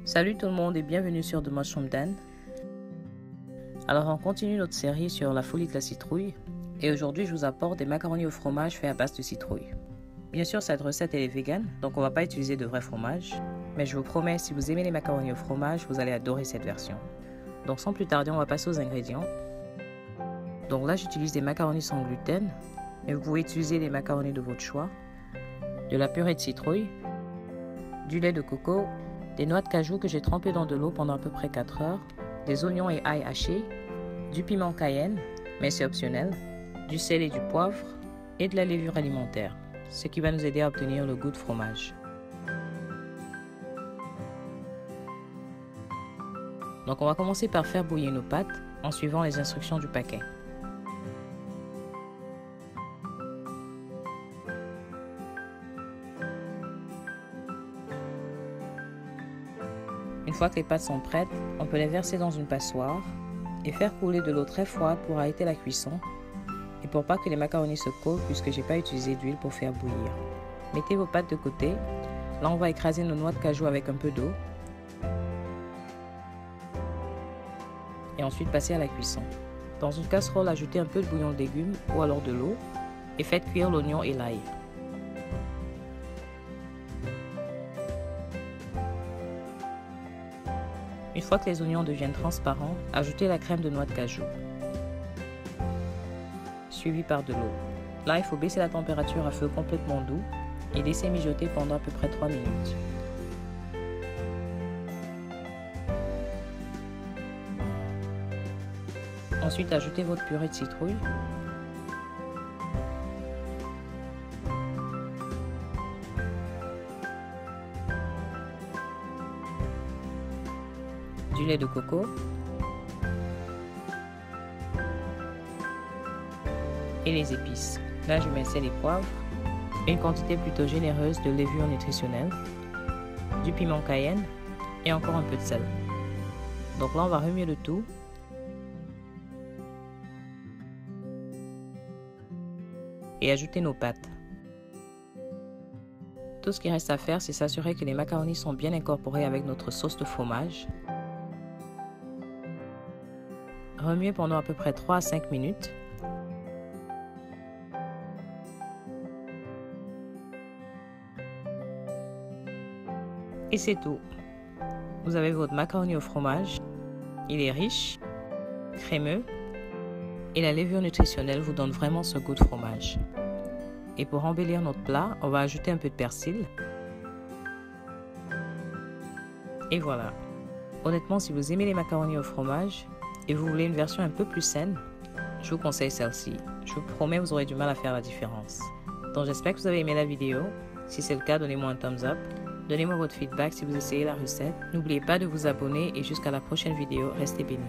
Salut tout le monde et bienvenue sur The Mushroom Den. Alors on continue notre série sur la folie de la citrouille et aujourd'hui je vous apporte des macaronis au fromage faits à base de citrouille. Bien sûr cette recette elle est vegan donc on va pas utiliser de vrai fromage, mais je vous promets si vous aimez les macaronis au fromage vous allez adorer cette version. Donc sans plus tarder on va passer aux ingrédients. Donc là j'utilise des macaronis sans gluten, mais vous pouvez utiliser les macaronis de votre choix, de la purée de citrouille, du lait de coco, des noix de cajou que j'ai trempées dans de l'eau pendant à peu près 4 heures, des oignons et ail hachés, du piment cayenne, mais c'est optionnel, du sel et du poivre, et de la levure alimentaire, ce qui va nous aider à obtenir le goût de fromage. Donc on va commencer par faire bouillir nos pâtes en suivant les instructions du paquet. Une fois que les pâtes sont prêtes, on peut les verser dans une passoire et faire couler de l'eau très froide pour arrêter la cuisson et pour pas que les macaronis se collent puisque j'ai pas utilisé d'huile pour faire bouillir. Mettez vos pâtes de côté. Là on va écraser nos noix de cajou avec un peu d'eau et ensuite passer à la cuisson. Dans une casserole, ajoutez un peu de bouillon de légumes ou alors de l'eau et faites cuire l'oignon et l'ail. Une fois que les oignons deviennent transparents, ajoutez la crème de noix de cajou, suivie par de l'eau. Là, il faut baisser la température à feu complètement doux et laisser mijoter pendant à peu près 3 minutes. Ensuite, ajoutez votre purée de citrouille. Du lait de coco et les épices. Là, je mets sel et poivre, une quantité plutôt généreuse de levure nutritionnelle, du piment cayenne et encore un peu de sel. Donc là, on va remuer le tout. Et ajouter nos pâtes. Tout ce qui reste à faire, c'est s'assurer que les macaronis sont bien incorporés avec notre sauce de fromage. Remuez pendant à peu près 3 à 5 minutes. Et c'est tout. Vous avez votre macaroni au fromage. Il est riche, crémeux et la levure nutritionnelle vous donne vraiment ce goût de fromage. Et pour embellir notre plat, on va ajouter un peu de persil. Et voilà. Honnêtement, si vous aimez les macaronis au fromage et vous voulez une version un peu plus saine, je vous conseille celle-ci. Je vous promets, vous aurez du mal à faire la différence. Donc j'espère que vous avez aimé la vidéo. Si c'est le cas, donnez-moi un thumbs up. Donnez-moi votre feedback si vous essayez la recette. N'oubliez pas de vous abonner et jusqu'à la prochaine vidéo, restez bénis.